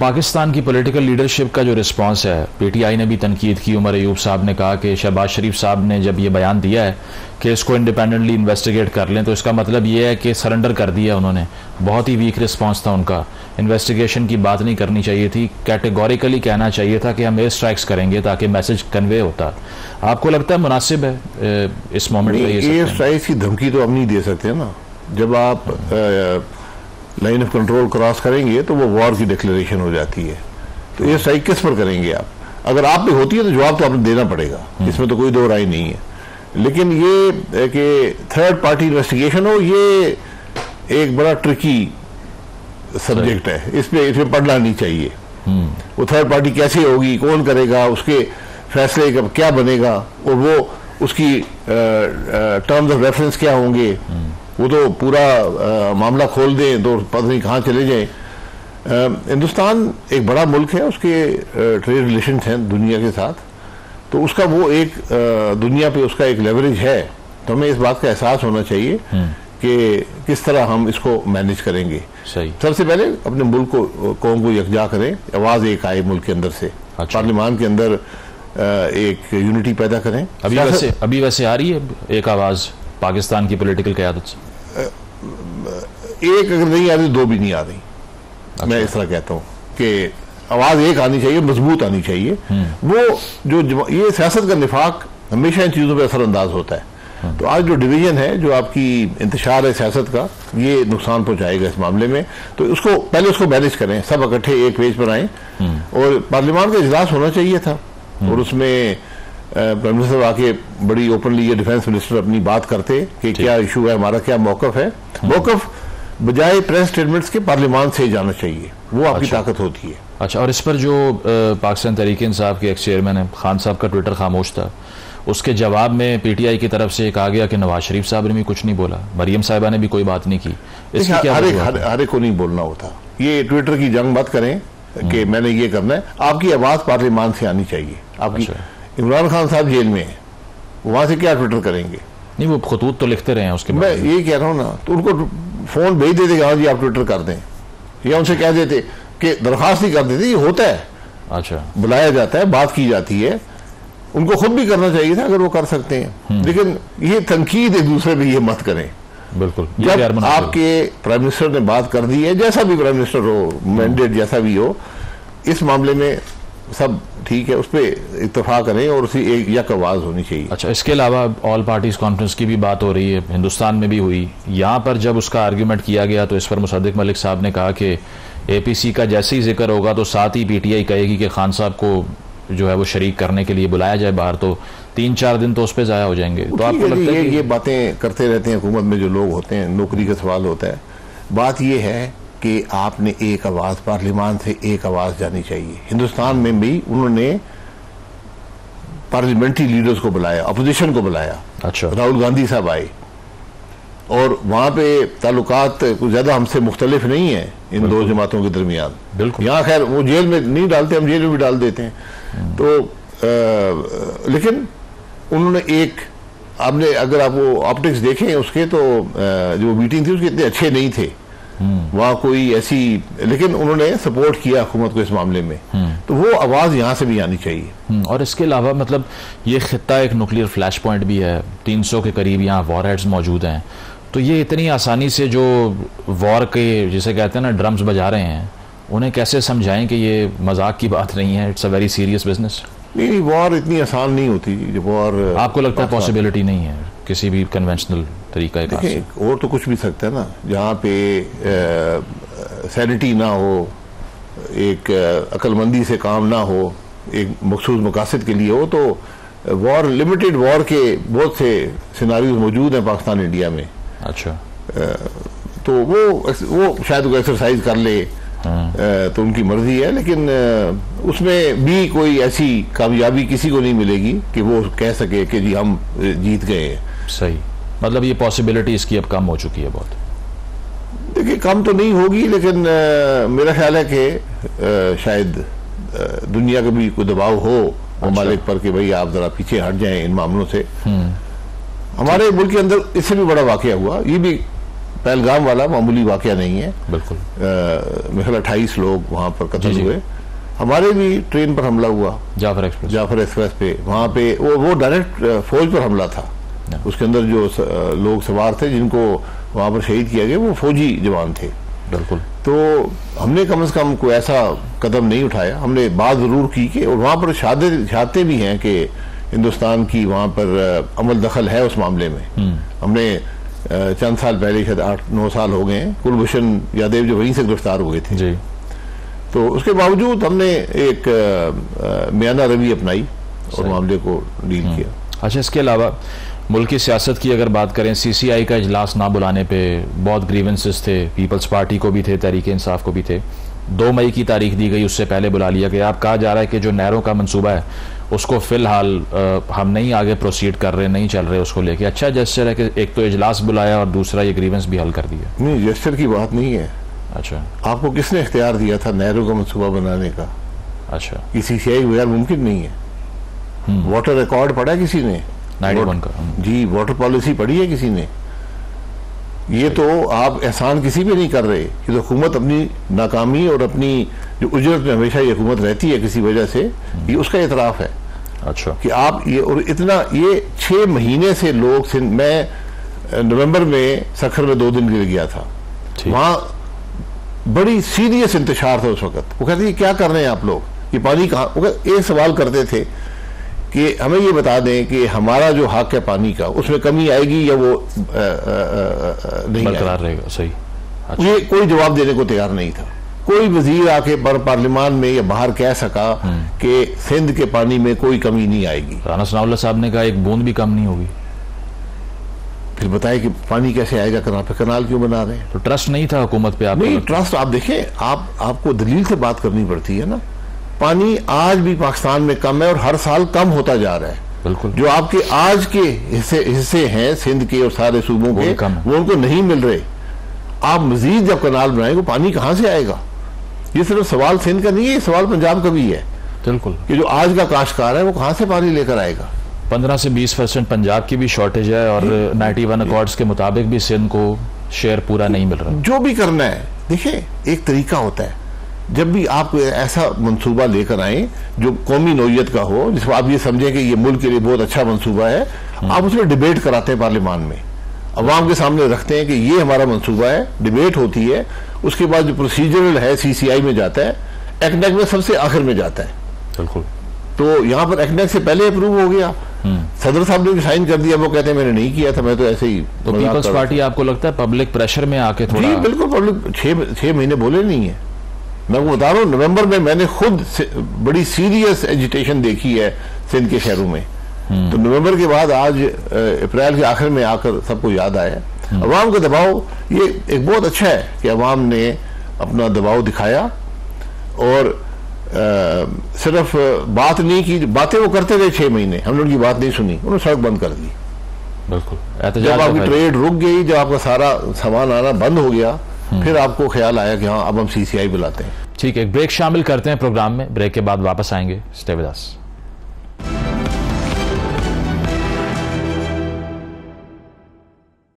पाकिस्तान की political leadership का जो रिस्पांस है, पीटीआई ने भी तनकीद की। उमर अयूब साहब ने कहा कि शहबाज शरीफ साहब ने जब ये बयान दिया है कि इसको इंडिपेंडेंटली इन्वेस्टिगेट कर लें, तो इसका मतलब ये है कि सरेंडर कर दिया उन्होंने। बहुत ही वीक रिस्पांस था उनका। इन्वेस्टिगेशन की बात नहीं करनी चाहिए थी, कैटेगोरिकली कहना चाहिए था कि हम एयर स्ट्राइक्स करेंगे ताकि मैसेज कन्वे होता। आपको लगता है मुनासिब है इस मोमेंट पे? एयर स्ट्राइक्स की धमकी तो हम नहीं दे सकते ना। जब आप लाइन ऑफ कंट्रोल क्रॉस करेंगे तो वो वॉर की डिक्लेरेशन हो जाती है। तो एयर स्ट्राइक किस पर करेंगे आप? अगर आप पे होती है तो जवाब तो आपने देना पड़ेगा, इसमें तो कोई दो राय नहीं है। लेकिन ये कि थर्ड पार्टी इन्वेस्टिगेशन हो, ये एक बड़ा ट्रिकी सब्जेक्ट है। इसमें पढ़ना नहीं चाहिए। वो थर्ड पार्टी कैसे होगी, कौन करेगा, उसके फैसले का क्या बनेगा, और वो उसकी टर्म्स ऑफ रेफरेंस क्या होंगे, वो तो पूरा मामला खोल दें तो पता नहीं कहाँ चले जाएं। हिंदुस्तान एक बड़ा मुल्क है, उसके ट्रेड रिलेशन हैं दुनिया के साथ, तो उसका वो एक दुनिया पे उसका एक लेवरेज है। तो हमें इस बात का एहसास होना चाहिए कि किस तरह हम इसको मैनेज करेंगे। सही। सबसे पहले अपने मुल्क को कौम को यकजा करें, आवाज़ एक आए मुल्क के अंदर से। अच्छा। पार्लियामान के अंदर एक यूनिटी पैदा करें। अभी वैसे आ रही है एक आवाज़ पाकिस्तान की पॉलिटिकल क़यादत से? एक अगर नहीं आ रही, दो भी नहीं आ रही। अच्छा। मैं इस तरह कहता हूँ कि आवाज़ एक आनी चाहिए, मजबूत आनी चाहिए। वो जो ये सियासत का निफाक हमेशा इन चीज़ों पर असरअंदाज होता है। तो आज जो डिवीजन है, जो आपकी इंतशार है सियासत का, ये नुकसान पहुंचाएगा इस मामले में। तो उसको पहले उसको मैनेज करें, सब इकट्ठे एक पेज पर आए। और पार्लियामान का इजलास होना चाहिए था, और उसमें प्राइम मिनिस्टर आके बड़ी ओपनली ये डिफेंस मिनिस्टर अपनी बात करते कि क्या इशू है हमारा, क्या मौकफ है। मौकफ बजाय प्रेस स्टेटमेंट्स के पार्लियामान से ही जाना चाहिए, वो आपकी ताकत होती है। अच्छा, और इस पर जो पाकिस्तान तहरीक इंसाफ के एक्स चेयरमैन है खान साहब का ट्विटर खामोश था, उसके जवाब में पीटीआई की तरफ से कहा गया कि नवाज शरीफ साहब ने भी कुछ नहीं बोला, मरियम साहिबा ने भी कोई बात नहीं की। इसकी क्या हर एक को नहीं बोलना होता। ये ट्विटर की जंग मत करें कि मैंने ये करना है। आपकी आवाज़ पार्लियामान से आनी चाहिए। आपकी इमरान खान साहब जेल में है, वहां से क्या ट्विटर करेंगे? नहीं, वो खतूत तो लिखते रहे हैं उसके। मैं ये कह रहा हूँ ना, तो उनको फोन भेज देते कि हाँ जी आप ट्विटर कर दें, या उनसे कह देते कि दरखास्त ही कर देते। ये होता है। अच्छा, बुलाया जाता है, बात की जाती है। उनको खुद भी करना चाहिए था अगर वो कर सकते हैं। लेकिन ये तनकीद एक दूसरे पे ये मत करें। बिल्कुल। जब आपके प्राइम मिनिस्टर ने बात कर दी है, जैसा भी प्राइम मिनिस्टर हो, मैंडेट जैसा भी हो, इस मामले में सब ठीक है, उस पर इत्तेफाक करें और उसी एक यक आवाज़ होनी चाहिए। अच्छा, इसके अलावा ऑल पार्टीज कॉन्फ्रेंस की भी बात हो रही है, हिंदुस्तान में भी हुई। यहाँ पर जब उसका आर्ग्यूमेंट किया गया तो इस पर मुसद्दिक मलिक साहब ने कहा कि एपीसी का जैसे ही जिक्र होगा तो साथ ही पीटीआई कहेगी कि खान साहब को जो है वो शरीक करने के लिए बुलाया जाए बाहर, तो 3-4 दिन तो उस पर ज़ाया हो जाएंगे। तो आपको लगता है ये बातें करते रहते हैं हुकूमत में जो लोग होते हैं, नौकरी का सवाल होता है। बात ये है कि आपने एक आवाज़, पार्लियामान से एक आवाज़ जानी चाहिए। हिंदुस्तान में भी उन्होंने पार्लियामेंट्री लीडर्स को बुलाया, अपोजिशन को बुलाया। अच्छा। राहुल गांधी साहब आए, और वहाँ पे ताल्लुकात कुछ ज़्यादा हमसे मुख्तलिफ नहीं है इन दो जमातों के दरमियान। बिल्कुल। यहाँ खैर वो जेल में नहीं डालते, हम जेल में भी डाल देते हैं। तो लेकिन उन्होंने एक, आपने अगर आप वो ऑप्टिक्स देखें उसके, तो जो मीटिंग थी उसके इतने अच्छे नहीं थे वहाँ कोई ऐसी, लेकिन उन्होंने सपोर्ट किया हुकूमत को इस मामले में। तो वो आवाज़ यहाँ से भी आनी चाहिए। और इसके अलावा मतलब ये खित्ता एक न्यूक्लियर फ्लैश पॉइंट भी है, 300 के करीब यहाँ वॉर हेड्स मौजूद हैं। तो ये इतनी आसानी से जो वॉर के जिसे कहते हैं ना ड्रम्स बजा रहे हैं, उन्हें कैसे समझाएं कि ये मजाक की बात नहीं है, it's a very serious business? नहीं, वॉर इतनी आसान नहीं होती। वॉर आपको लगता है पॉसिबिलिटी नहीं है किसी भी कन्वेंशनल तरीका? और तो कुछ भी सकता है ना, जहाँ पे सैनिटी ना हो, एक अक्लमंदी से काम ना हो, एक मखसूस मकासद के लिए हो, तो वॉर, लिमिटेड वॉर के बहुत से सिनारियोज मौजूद हैं पाकिस्तान इंडिया में। अच्छा। तो वो शायद कोई एक्सरसाइज कर ले तो उनकी मर्जी है, लेकिन उसमें भी कोई ऐसी कामयाबी किसी को नहीं मिलेगी कि वो कह सके कि जी हम जीत गए हैं। सही। मतलब ये पॉसिबिलिटी इसकी अब कम हो चुकी है बहुत? देखिए, कम तो नहीं होगी, लेकिन मेरा ख्याल है कि शायद दुनिया का भी कोई दबाव हो ममालिक पर कि भाई आप जरा पीछे हट जाएं इन मामलों से। हमारे मुल्क के अंदर इससे भी बड़ा वाकया हुआ, ये भी पहलगाम वाला मामूली वाकया नहीं है। बिल्कुल। मेरे ख्याल 28 लोग वहां पर कत्ल हुए। हमारे भी ट्रेन पर हमला हुआ, जाफर एक्सप्रेस पे। वहां पे वो डायरेक्ट फौज पर हमला था। उसके अंदर जो लोग सवार थे जिनको वहां पर शहीद किया गया वो फौजी जवान थे। बिल्कुल। तो हमने कम से कम कोई ऐसा कदम नहीं उठाया। हमने बात जरूर की कि और वहां पर शहादतें भी हैं कि हिंदुस्तान की वहां पर अमल दखल है उस मामले में। हमने चंद साल पहले, शायद 8-9 साल हो गए, कुलभूषण यादव जो वहीं से गिरफ्तार हुए थे जी। तो उसके बावजूद हमने एक मियाना रवि अपनाई और मामले को डील किया। अच्छा, इसके अलावा मुल्क की सियासत की अगर बात करें, CCI का इजलास ना बुलाने पे बहुत ग्रीवेंसेस थे, पीपल्स पार्टी को भी थे, तहरीक इंसाफ को भी थे। 2 मई की तारीख दी गई, उससे पहले बुला लिया गया। अब कहा जा रहा है कि जो नहरों का मंसूबा है उसको फिलहाल हम नहीं आगे प्रोसीड कर रहे, नहीं चल रहे उसको लेके। अच्छा जेस्चर है कि एक तो इजलास बुलाया और दूसरा ये ग्रीवेंस भी हल कर दिया। नहीं, जेस्चर की बात नहीं है। अच्छा, आपको किसने इख्तियार दिया था नहरों का मंसूबा बनाने का? अच्छा, किसी CCI के बगैर मुमकिन नहीं है। वाटर रिकॉर्ड पढ़ा किसी ने? 91 का जी। वाटर पॉलिसी पढ़ी है किसी ने? ये तो आप एहसान किसी पे नहीं कर रहे। कि तो हुकूमत अपनी नाकामी और अपनी जो उजरत में हमेशा ये हुकूमत रहती है किसी वजह से, ये उसका एतराफ है। अच्छा, कि आप ये और इतना ये 6 महीने से लोग, मैं नवंबर में सखर में 2 दिन के लिए गया था, वहां बड़ी सीरियस इंतशार था उस वक्त। वो कहते क्या कर रहे हैं आप लोग, ये पानी कहाँ? एक सवाल करते थे कि हमें ये बता दें कि हमारा जो हक है पानी का, उसमें कमी आएगी या वो नहीं बरकरार रहेगा? सही। अच्छा। ये कोई जवाब देने को तैयार नहीं था। कोई वजीर आके पार्लियामान में या बाहर कह सका कि सिंध के पानी में कोई कमी नहीं आएगी। राना सनाउल्लाह साहब ने कहा एक बूंद भी कम नहीं होगी। फिर बताए कि पानी कैसे आएगा, कनाल पे कनाल क्यों बना रहे हैं? तो ट्रस्ट नहीं था हुकूमत पे? आप नहीं, ट्रस्ट आप देखें, आपको दलील से बात करनी पड़ती है ना। पानी आज भी पाकिस्तान में कम है और हर साल कम होता जा रहा है। बिल्कुल। जो आपके आज के हिस्से हैं सिंध के और सारे सूबों के, वो उनको नहीं मिल रहे। आप मजीद जब कनाल बनाएंगे पानी कहां से आएगा? ये सिर्फ सवाल सिंध का नहीं है, सवाल पंजाब का भी है। बिल्कुल। कि जो आज का काश्तकार है वो कहां से पानी लेकर आएगा? 15 से 20% पंजाब की भी शॉर्टेज है और 91 अकॉर्ड्स के मुताबिक भी सिंध को शेयर पूरा नहीं मिल रहा। जो भी करना है, देखिए एक तरीका होता है। जब भी आप ऐसा मंसूबा लेकर आए जो कौमी नौयत का हो, जिसको आप ये समझें कि ये मुल्क के लिए बहुत अच्छा मंसूबा है, आप उसमें डिबेट कराते हैं पार्लियामान में, अवाम के सामने रखते हैं कि ये हमारा मंसूबा है, डिबेट होती है। उसके बाद जो प्रोसीजरल है CCI में जाता है, एक्नेक में सबसे आखिर में जाता है। बिल्कुल। तो यहाँ पर एक्नेक से पहले अप्रूव हो गया, सदर साहब ने भी साइन कर दिया। वो कहते हैं मैंने नहीं किया था, मैं तो ऐसे ही। तो पीपल्स पार्टी आपको लगता है पब्लिक प्रेशर में आके थोड़ा? जी बिल्कुल, पब्लिक 6 महीने बोले नहीं है। मैं वो बता रहा हूँ, नवंबर में मैंने खुद बड़ी सीरियस एजिटेशन देखी है सिंध के शहरों में। तो नवंबर के बाद आज अप्रैल के आखिर में आकर सबको याद आया। अवाम का दबाव ये एक बहुत अच्छा है कि अवाम ने अपना दबाव दिखाया और सिर्फ बात नहीं की, बातें वो करते रहे 6 महीने, हमने उनकी बात नहीं सुनी, उन्होंने सड़क बंद कर दी। बिल्कुल। जब आपकी ट्रेड रुक गई, जब आपका सारा सामान आना बंद हो गया, फिर आपको ख्याल आया कि हाँ अब हम CCI बुलाते हैं। ठीक है, एक ब्रेक शामिल करते हैं प्रोग्राम में। ब्रेक के बाद वापस आएंगे। Stay with us.